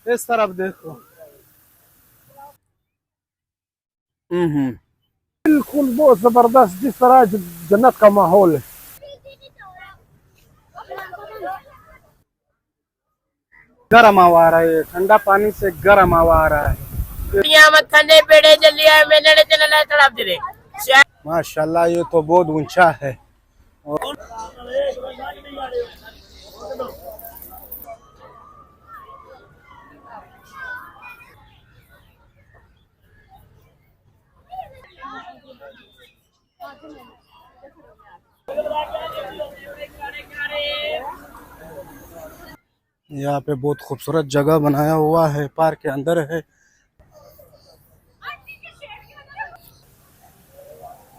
इस तरफ देखो। बिल्कुल बहुत जबरदस्त, जिस तरह जन्नत का माहौल है। गर्म हवा आ रहा है, ठंडा पानी से गर्म हवा आ रहा है। ठंडे पेड़े जल्दी आए, मैंने चला तड़प दे। माशाल्लाह ये तो बहुत ऊंचा है। और यहाँ पे बहुत खूबसूरत जगह बनाया हुआ है, पार्क के अंदर है।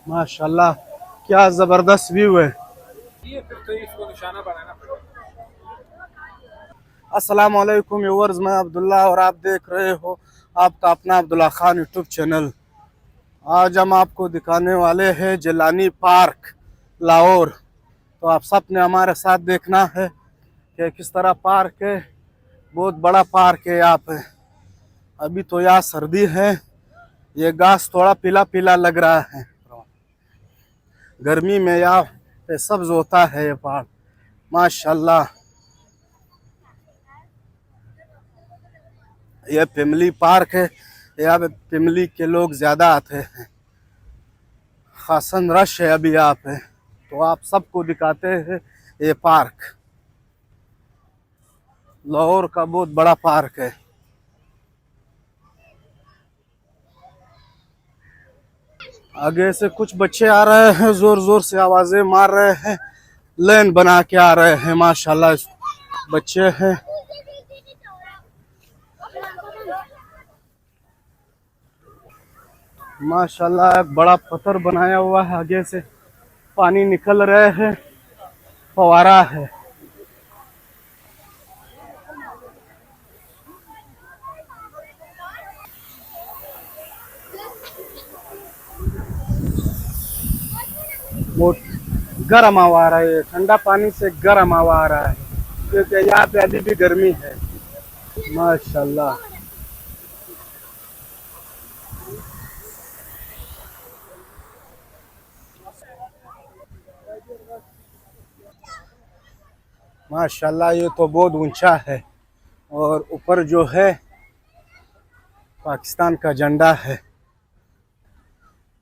माशाल्लाह क्या जबरदस्त व्यू है। ये फिर तो इसको निशाना बनाना पड़ेगा। अस्सलाम वालेकुम व्यूअर्स, मैं अब्दुल्ला और आप देख रहे हो आपका अपना अब्दुल्ला खान यूट्यूब चैनल। आज हम आपको दिखाने वाले हैं जिलानी पार्क लाहौर। तो आप सब ने हमारे साथ देखना है कि किस तरह पार्क है। बहुत बड़ा पार्क है यहाँ पे। अभी तो यहाँ सर्दी है, ये घास थोड़ा पीला पीला लग रहा है। गर्मी में यहाँ पे सब्ज होता है ये पहाड़। माशाल्लाह ये फैमिली पार्क है, यहाँ पे फैमिली के लोग ज्यादा आते हैं। खासन रश है अभी यहाँ पे, तो आप सबको दिखाते हैं ये पार्क। लाहौर का बहुत बड़ा पार्क है। आगे से कुछ बच्चे आ रहे हैं, जोर जोर से आवाजें मार रहे हैं, लाइन बना के आ रहे हैं। माशाल्लाह बच्चे हैं। माशाल्लाह एक बड़ा पत्थर बनाया हुआ है, आगे से पानी निकल रहे हैं, फवारा है। बहुत गर्म हवा आ रहा है, ठंडा पानी से गर्म हवा आ रहा है, क्योंकि यहाँ पे अभी भी गर्मी है। माशाल्लाह माशाल्लाह ये तो बहुत ऊंचा है, और ऊपर जो है पाकिस्तान का झंडा है।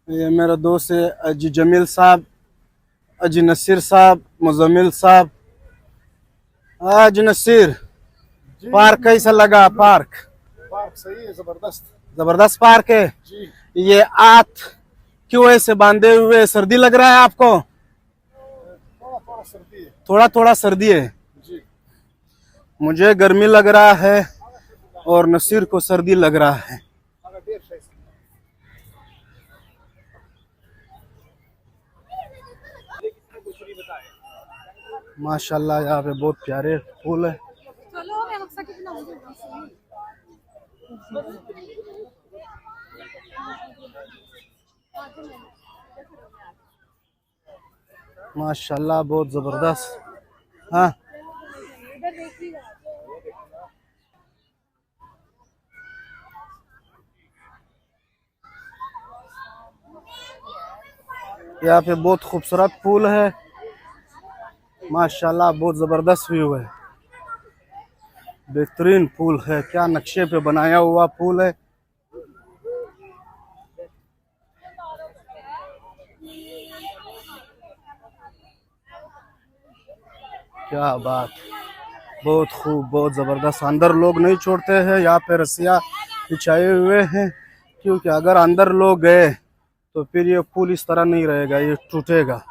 ये मेरा दोस्त है अजी जमील साहब, अजी नसीर साहब, मुजम्मिल साहब। अजी नसीर, पार्क कैसा लगा? पार्क पार्क सही है, जबरदस्त जबरदस्त पार्क है जी। ये आत क्यों ऐसे बांधे हुए? सर्दी लग रहा है आपको? थोड़ा थोड़ा सर्दी है थोड़ा थोड़ा सर्दी है, जी। मुझे गर्मी लग रहा है और नसीर को सर्दी लग रहा है। माशाल्लाह यहाँ पे बहुत प्यारे फूल है। माशाल्लाह बहुत जबरदस्त। हाँ यहाँ पे बहुत खूबसूरत फूल है। माशाल्लाह बहुत जबरदस्त व्यू है, बेहतरीन फूल है, क्या नक्शे पे बनाया हुआ फूल है। क्या बात, बहुत खूब, बहुत जबरदस्त। अंदर लोग नहीं छोड़ते हैं, यहाँ पे रस्सियाँ बिछाए हुए हैं, क्योंकि अगर अंदर लोग गए तो फिर ये पुल इस तरह नहीं रहेगा, ये टूटेगा।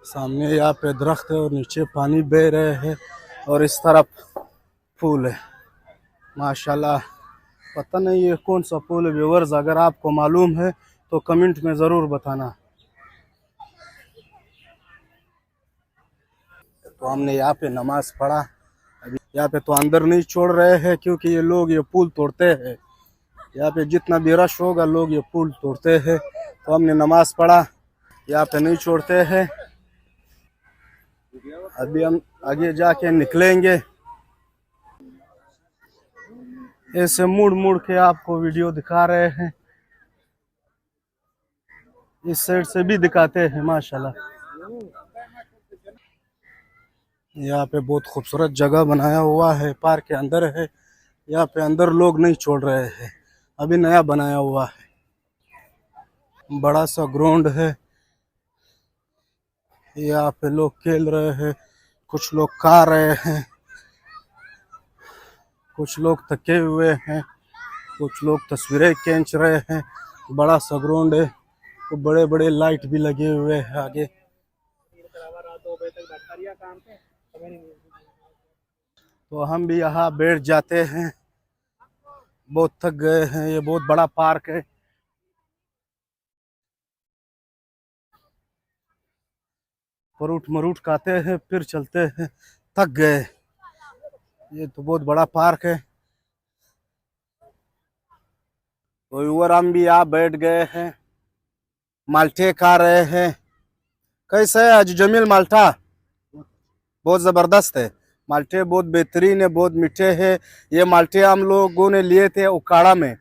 सामने यहाँ पे दरख्त है और नीचे पानी बह रहे हैं, और इस तरफ फूल है। माशाल्लाह पता नहीं ये कौन सा फूल है व्यूअर्स, अगर आपको मालूम है तो कमेंट में ज़रूर बताना। तो हमने यहाँ पे नमाज पढ़ा। अभी यहाँ पे तो अंदर नहीं छोड़ रहे हैं, क्योंकि ये लोग ये पुल तोड़ते हैं, यहाँ पे जितना भी रश होगा लोग ये पुल तोड़ते हैं, तो हमने नमाज पढ़ा, यहाँ पे नहीं छोड़ते हैं। अभी हम आगे जाके निकलेंगे। ऐसे मुड़ मुड़ के आपको वीडियो दिखा रहे हैं, इस साइड से भी दिखाते हैं माशाल्लाह। यहाँ पे बहुत खूबसूरत जगह बनाया हुआ है, पार्क के अंदर है। यहाँ पे अंदर लोग नहीं छोड़ रहे हैं, अभी नया बनाया हुआ है। बड़ा सा ग्राउंड है, यहाँ पे लोग खेल रहे हैं, कुछ लोग खा रहे हैं, कुछ लोग थके हुए हैं, कुछ लोग तस्वीरें खींच रहे हैं। बड़ा सा ग्राउंड है, तो बड़े बड़े लाइट भी लगे हुए हैं आगे। तो हम भी यहाँ बैठ जाते हैं, बहुत थक गए हैं। ये बहुत बड़ा पार्क है। फ्रूट मरूट खाते हैं फिर चलते हैं, थक गए। ये तो बहुत बड़ा पार्क है। तो ऊपर हम भी यहाँ बैठ गए हैं, माल्टे खा रहे हैं। कैसे है आज जमील माल्टा? बहुत जबरदस्त है, माल्टे बहुत बेहतरीन है, बहुत मीठे हैं। ये माल्टे हम लोगों ने लिए थे उकाड़ा में।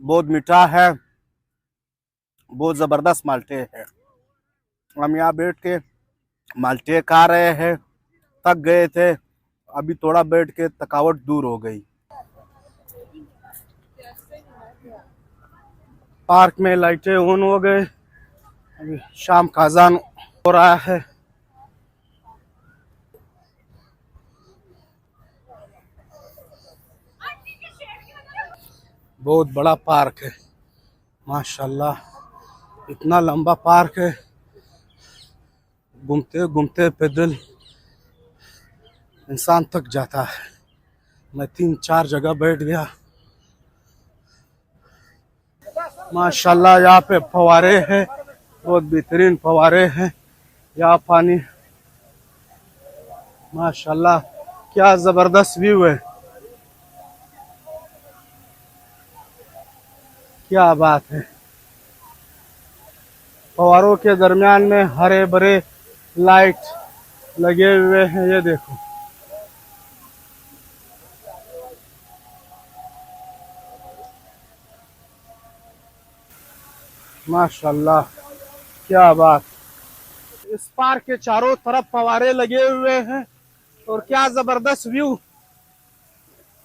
बहुत मीठा है, बहुत जबरदस्त माल्टे है। हम यहाँ बैठ के माल्टे खा रहे हैं, थक गए थे, अभी थोड़ा बैठ के थकावट दूर हो गई। पार्क में लाइटें ऑन हो गए, अभी शाम का अजान हो रहा है। बहुत बड़ा पार्क है माशाल्लाह, इतना लंबा पार्क है। घूमते घूमते पैदल इंसान थक जाता है। मैं 3-4 जगह बैठ गया माशाल्लाह। यहाँ पे फवारे हैं, बहुत बेहतरीन फवारे हैं। यहाँ पानी माशाल्लाह, क्या जबरदस्त व्यू है, क्या बात है। फवारों के दरमियान में हरे भरे लाइट लगे हुए हैं, ये देखो। माशाल्लाह, क्या बात। इस पार्क के चारों तरफ फवारे लगे हुए हैं और क्या जबरदस्त व्यू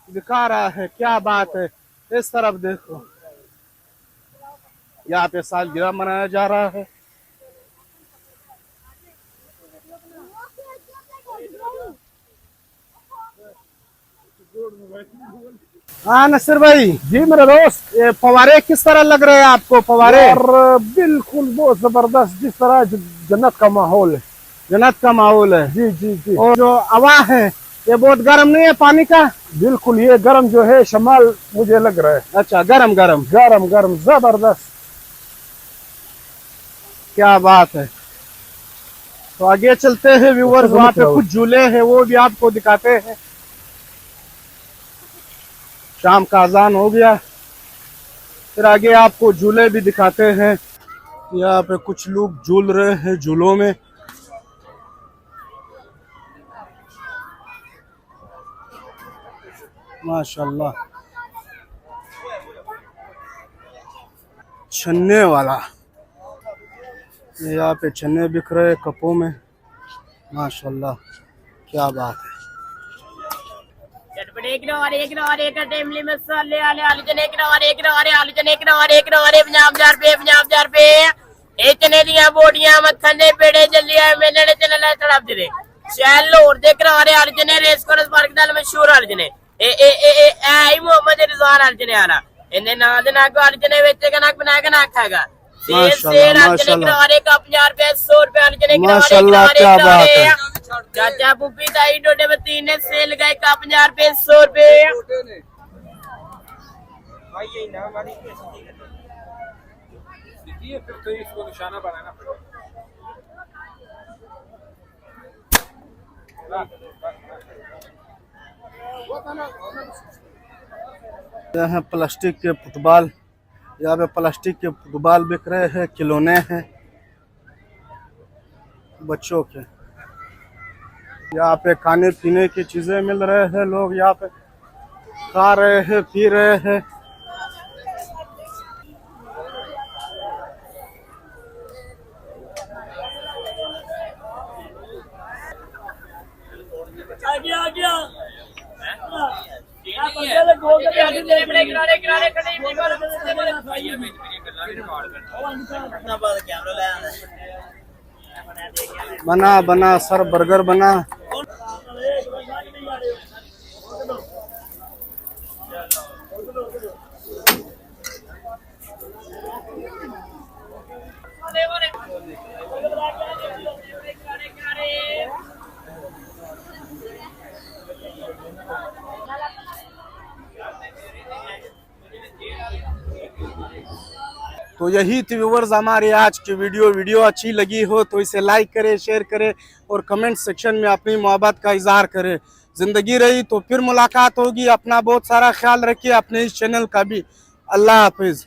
दिखा रहा है, क्या बात है। इस तरफ देखो, यहाँ पे सालगिरह मनाया जा रहा है। हाँ नसीर भाई जी मेरे दोस्त, ये फवारे किस तरह लग रहे हैं आपको? फवारे और बिल्कुल बहुत जबरदस्त, जिस तरह जन्नत का माहौल है। जन्नत का माहौल है। जी जी जी। और जो हवा है ये बहुत गर्म नहीं है पानी का? बिल्कुल, ये गर्म जो है शमाल मुझे लग रहा है। अच्छा, गरम गरम गरम गरम जबरदस्त, क्या बात है। तो आगे चलते हैं व्यूअर्स, वहाँ पे कुछ झूले हैं वो भी आपको दिखाते हैं। शाम का अजान हो गया, फिर आगे आपको झूले भी दिखाते हैं। यहाँ पे कुछ लोग झूल रहे हैं झूलों में। माशाल्लाह, छन्ने वाला, यहाँ पे छन्ने बिक रहे कपों में। माशाल्लाह, क्या बात है। एक नवारे टेमली मसाले आले आलू चने एक नवारे आलू चने एक नवारे 50,000 रुपए ਇਹ ਚਨੇ ਦੀਆਂ ਬੋਡੀਆਂ ਮੱਖਣ ਦੇ ਪੇੜੇ ਜੱਲੀਆਂ ਮੇਲੇ ਦੇ ਚਨੇ ਲੈ ਤੜਪ ਦੇ ਸ਼ਹਿਰ ਲਾਹੌਰ ਦੇ ਕਰਾਰੇ ਆਲੂ ਚਨੇ ਰੇਸ ਕੋਰਸ ਪਾਰਕ ਦਾ ਮਸ਼ਹੂਰ ਆਲੂ ਚਨੇ ਇਹ ਆਈ ਮੁਹੰਮਦ ਰਿਜ਼ਵਾਨ ਆਲੂ ਚਨੇ ਆਲਾ ਇਹਨੇ ਨਾਂ ਦੇ ਨਾਲ ਆਲੂ ਚਨੇ ਵਿੱਚ ਕਨਕ ਬਣਾ ਕੇ ਨਾ ਖਾਗਾ सेर आलू का 50 रुपए 100 रुपए आलू चने माशाल्लाह, क्या बात है। चाचा पुप्पी ताई डोडे बत्ती ने सेल गए का 50 रुपए 100 रुपए फिर तो इसको निशाना बनाना पड़ेगा। यह है प्लास्टिक के फुटबॉल। यहाँ पे प्लास्टिक के फुटबॉल बिक रहे हैं, खिलौने हैं बच्चों के। यहाँ पे खाने पीने की चीजें मिल रहे हैं, लोग यहाँ पे खा रहे हैं, पी रहे हैं। बना बना सर बर्गर बना। तो यही थी व्यूअर्स हमारी आज की वीडियो अच्छी लगी हो तो इसे लाइक करें, शेयर करें और कमेंट सेक्शन में अपनी मोहब्बत का इजहार करें। जिंदगी रही तो फिर मुलाकात होगी। अपना बहुत सारा ख्याल रखिए, अपने इस चैनल का भी। अल्लाह हाफिज।